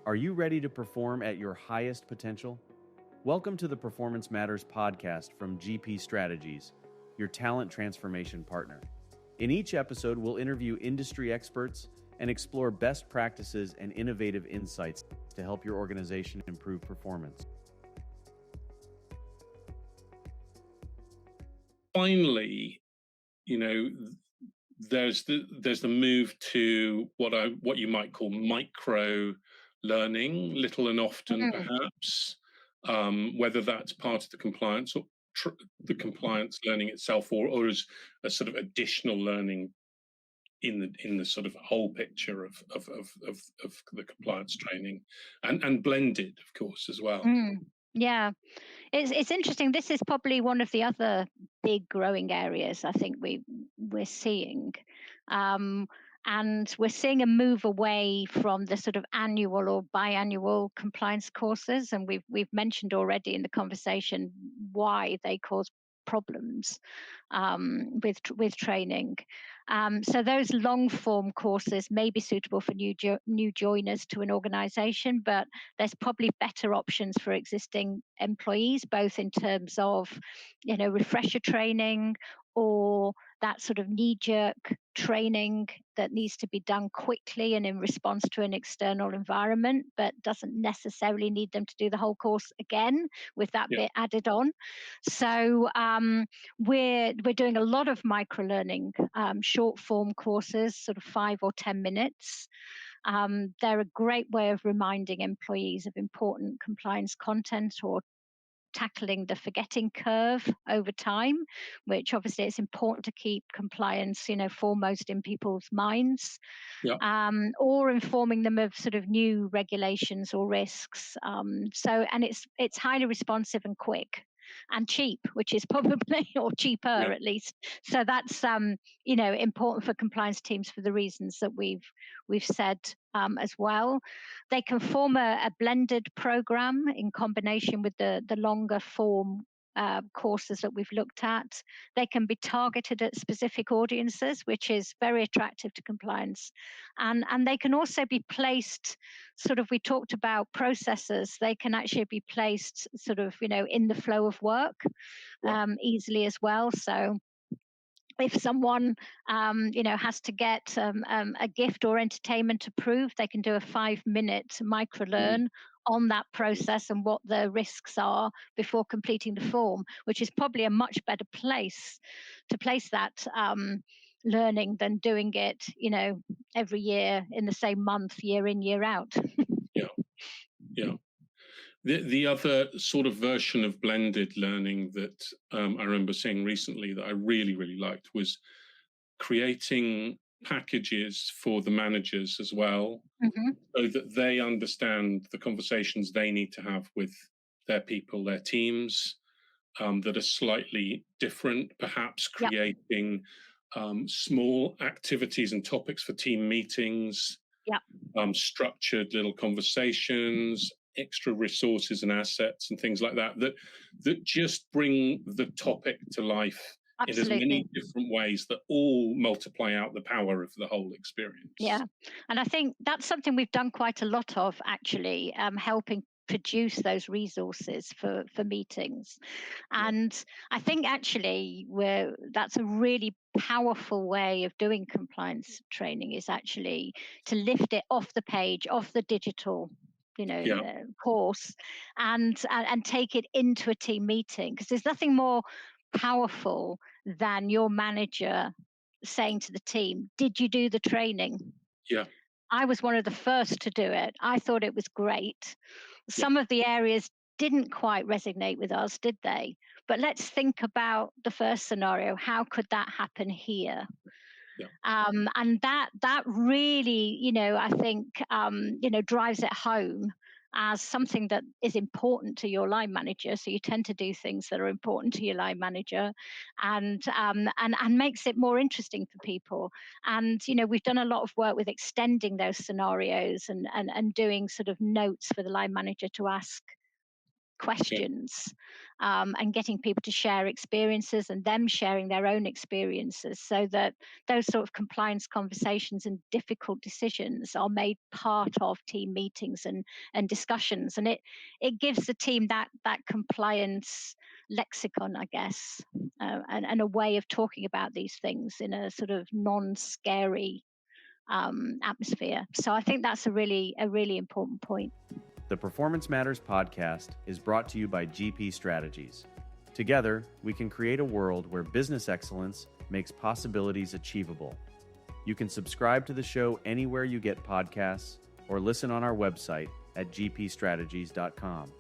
Are you ready to perform at your highest potential? Welcome to the Performance Matters podcast from GP Strategies, your talent transformation partner. In each episode, we'll interview industry experts and explore best practices and innovative insights to help your organization improve performance. Finally, there's the move to what you might call micro learning, little and often, perhaps, whether that's part of the compliance or the compliance learning itself, or as a sort of additional learning in the sort of whole picture of the compliance training, and blended, of course, as well. Yeah, it's interesting. This is probably one of the other big growing areas I think we're seeing. And we're seeing a move away from the sort of annual or biannual compliance courses, and we've mentioned already in the conversation why they cause problems with training. So those long form courses may be suitable for new joiners to an organization, but there's probably better options for existing employees, both in terms of, refresher training or that sort of knee-jerk training that needs to be done quickly and in response to an external environment, but doesn't necessarily need them to do the whole course again with that bit added on. So we're doing a lot of microlearning, short form courses, sort of 5 or 10 minutes. They're a great way of reminding employees of important compliance content or tackling the forgetting curve over time, which obviously it's important to keep compliance, foremost in people's minds, or informing them of sort of new regulations or risks. And it's highly responsive and quick and cheap, which is probably, or cheaper at least. So that's important for compliance teams for the reasons that we've said as well. They can form a blended program in combination with the longer form courses that we've looked at. They can be targeted at specific audiences, which is very attractive to compliance. And they can also be placed we talked about processes. They can actually be placed in the flow of work easily as well. So if someone has to get a gift or entertainment approved, they can do a 5-minute microlearn on that process and what the risks are before completing the form, which is probably a much better place to place that learning than doing it every year in the same month, year in, year out. The other sort of version of blended learning that I remember seeing recently that I really, really liked was creating packages for the managers as well, so that they understand the conversations they need to have with their people, their teams, that are slightly different, perhaps creating small activities and topics for team meetings, structured little conversations, extra resources and assets and things like that just bring the topic to life. Absolutely. In as many different ways that all multiply out the power of the whole experience. Yeah, and I think that's something we've done quite a lot of, actually, helping produce those resources for meetings. And I think actually that's a really powerful way of doing compliance training, is actually to lift it off the page, off the digital course, and take it into a team meeting, because there's nothing more powerful than your manager saying to the team, "Did you do the training?" I was one of the first to do it. I thought it was great. Some of the areas didn't quite resonate with us, did they? But let's think about the first scenario. How could that happen here? And that really, I think, drives it home as something that is important to your line manager. So you tend to do things that are important to your line manager, and makes it more interesting for people. And we've done a lot of work with extending those scenarios and doing sort of notes for the line manager to ask questions, and getting people to share experiences and them sharing their own experiences, so that those sort of compliance conversations and difficult decisions are made part of team meetings and discussions. And it gives the team that compliance lexicon, I guess, and a way of talking about these things in a sort of non-scary atmosphere. So I think that's a really important point. The Performance Matters podcast is brought to you by GP Strategies. Together, we can create a world where business excellence makes possibilities achievable. You can subscribe to the show anywhere you get podcasts or listen on our website at gpstrategies.com.